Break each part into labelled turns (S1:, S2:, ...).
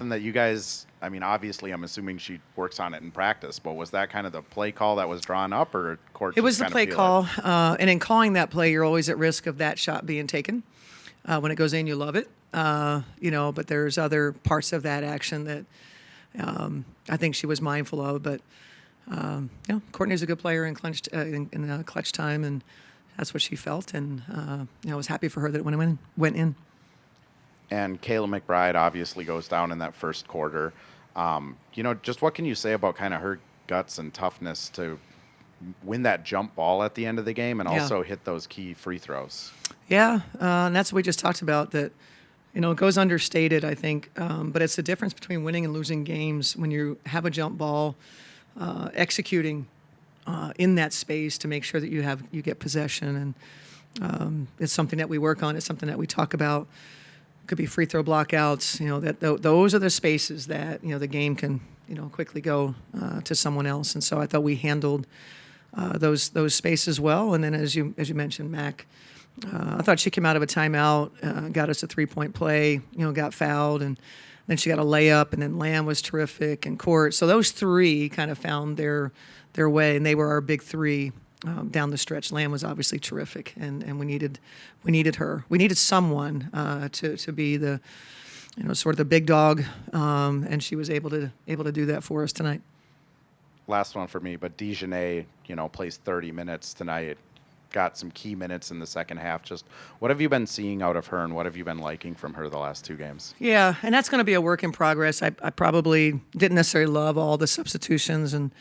S1: something that you guys, I mean, obviously I'm assuming she works on it in practice, but was that kind of the play call that was drawn up, or court
S2: It
S1: just
S2: was the
S1: kind of
S2: play
S1: feel
S2: call, and in calling that play, you're always at risk of that shot being taken. When it goes in, you love it, but there's other parts of that action that I think she was mindful of. But Courtney's a good player in clutch time, and that's what she felt, and I was happy for her that it went in.
S1: And Kayla McBride obviously goes down in that first quarter. Just what can you say about kind of her guts and toughness to win that jump ball at the end of the game and also hit those key free throws?
S2: Yeah, and that's what we just talked about, that, it goes understated, I think, but it's the difference between winning and losing games when you have a jump ball, executing in that space to make sure that you get possession. And it's something that we work on. It's something that we talk about. Could be free throw blockouts. Those are the spaces that the game can quickly go to someone else. And so I thought we handled those spaces well. And then as you mentioned, Mac, I thought she came out of a timeout, got us a 3-point play. Got fouled, and then she got a layup. And then Lamb was terrific, and Court. So those three kind of found their way, and they were our big three. Down the stretch. Lamb was obviously terrific, and we needed her. We needed someone to be the, sort of the big dog, and she was able to do that for us tonight.
S1: Last one for me, but Dejanay, plays 30 minutes tonight. Got some key minutes in the second half. Just what have you been seeing out of her, and what have you been liking from her the last two games?
S2: Yeah, and that's going to be a work in progress. I probably didn't necessarily love all the substitutions, and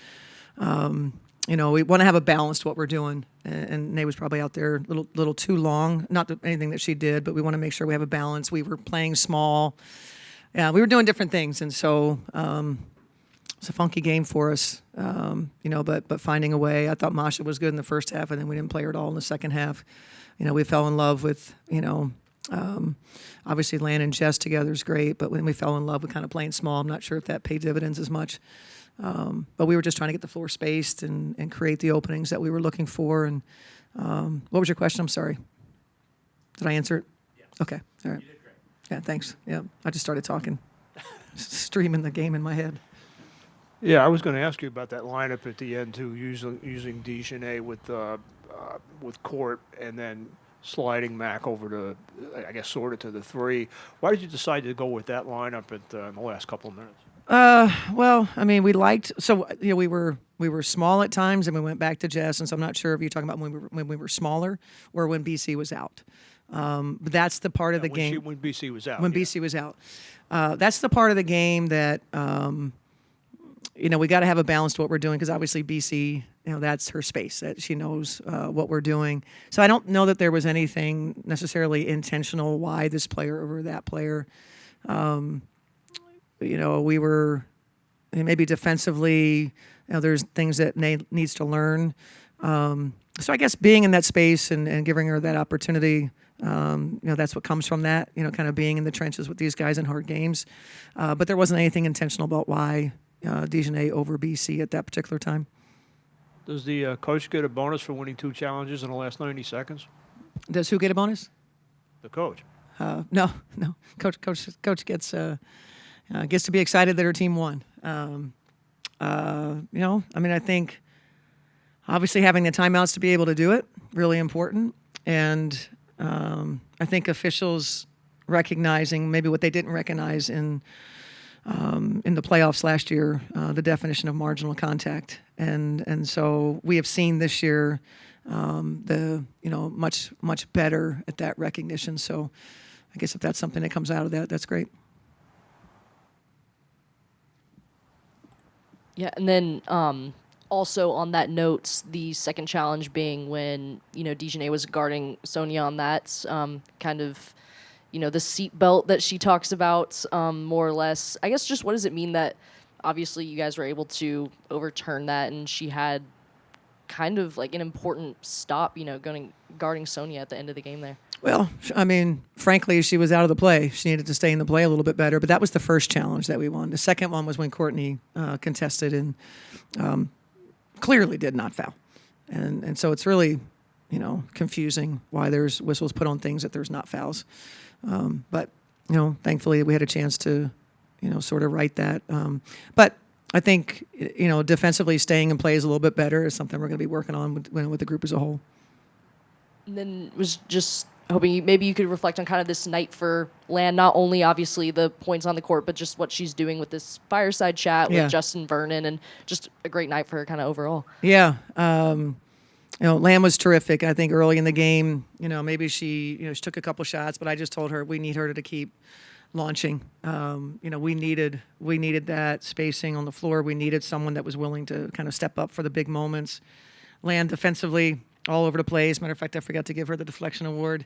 S2: we want to have a balance to what we're doing, and Nate was probably out there a little too long. Not that anything that she did, but we want to make sure we have a balance. We were playing small. Yeah, we were doing different things, and so it's a funky game for us, but finding a way. I thought Masha was good in the first half, and then we didn't play her at all in the second half. We fell in love with, obviously Lan and Jess together is great, but when we fell in love with kind of playing small, I'm not sure if that paid dividends as much. But we were just trying to get the floor spaced and create the openings that we were looking for. And what was your question? I'm sorry. Did I answer it?
S3: Yes.
S2: Okay. All right.
S3: You did great.
S2: Yeah, thanks. Yeah, I just started talking, streaming the game in my head.
S4: Yeah, I was going to ask you about that lineup at the end too, using Dejanay with Court and then sliding Mac over to, I guess, sort of to the three. Why did you decide to go with that lineup in the last couple of minutes?
S2: Well, I mean, we were small at times, and we went back to Jess, and so I'm not sure if you're talking about when we were smaller or when BC was out. But that's the part of the game.
S4: When BC was out.
S2: When BC was out. That's the part of the game that, we got to have a balance to what we're doing, because obviously BC, that's her space, that she knows what we're doing. So I don't know that there was anything necessarily intentional why this player over that player. We were maybe defensively, there's things that Nate needs to learn. So I guess being in that space and giving her that opportunity, that's what comes from that, kind of being in the trenches with these guys in hard games. But there wasn't anything intentional about why Dejanay over BC at that particular time.
S4: Does the coach get a bonus for winning 2 challenges in the last 90 seconds?
S2: Does who get a bonus?
S4: The coach.
S2: No. Coach gets to be excited that her team won. I think obviously having the timeouts to be able to do it, really important. And I think officials recognizing maybe what they didn't recognize in the playoffs last year, the definition of marginal contact. And so we have seen this year much better at that recognition. So I guess if that's something that comes out of that, that's great.
S5: Yeah, and then also on that note, the second challenge being when, Dejanay was guarding Sonia on that, kind of, the seat belt that she talks about, more or less. I guess just what does it mean that obviously you guys were able to overturn that, and she had kind of like an important stop, guarding Sonia at the end of the game there?
S2: Well, I mean, frankly, she was out of the play. She needed to stay in the play a little bit better, but that was the first challenge that we won. The second one was when Courtney contested and clearly did not foul. And so it's really, confusing why there's whistles put on things that there's not fouls. But, thankfully we had a chance to, sort of right that. But I think, defensively staying in play is a little bit better is something we're going to be working on with the group as a whole.
S5: And then was just hoping maybe you could reflect on kind of this night for Lan, not only obviously the points on the court, but just what she's doing with this fireside chat
S2: Yeah.
S5: with Justin Vernon, and just a great night for her kind of overall.
S2: Yeah. Lamb was terrific. I think early in the game, maybe she took a couple shots, but I just told her we need her to keep launching. We needed that spacing on the floor. We needed someone that was willing to kind of step up for the big moments. Lamb defensively all over the place. Matter of fact, I forgot to give her the deflection award.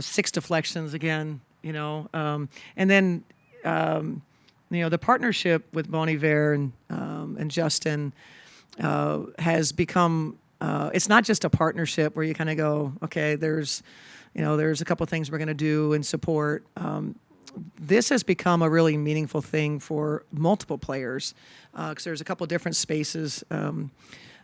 S2: 6 deflections again. And then the partnership with Bon Iver and Justin has become. It's not just a partnership where you kind of go, okay, there's a couple of things we're going to do and support. This has become a really meaningful thing for multiple players because there's a couple of different spaces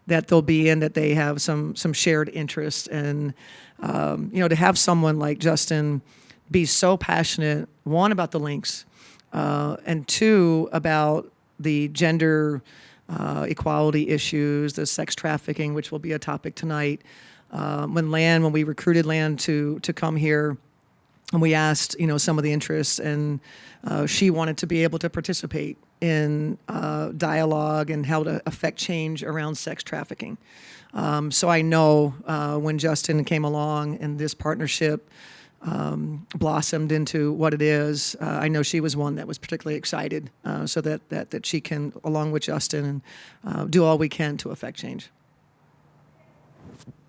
S2: that they'll be in that they have some shared interests. And, to have someone like Justin be so passionate, one, about the Lynx, and 2, about the gender equality issues, the sex trafficking, which will be a topic tonight. When we recruited Lan to come here, and we asked, some of the interests, and she wanted to be able to participate in dialogue and how to affect change around sex trafficking. So I know when Justin came along and this partnership blossomed into what it is, I know she was one that was particularly excited so that she can, along with Justin, do all we can to affect change.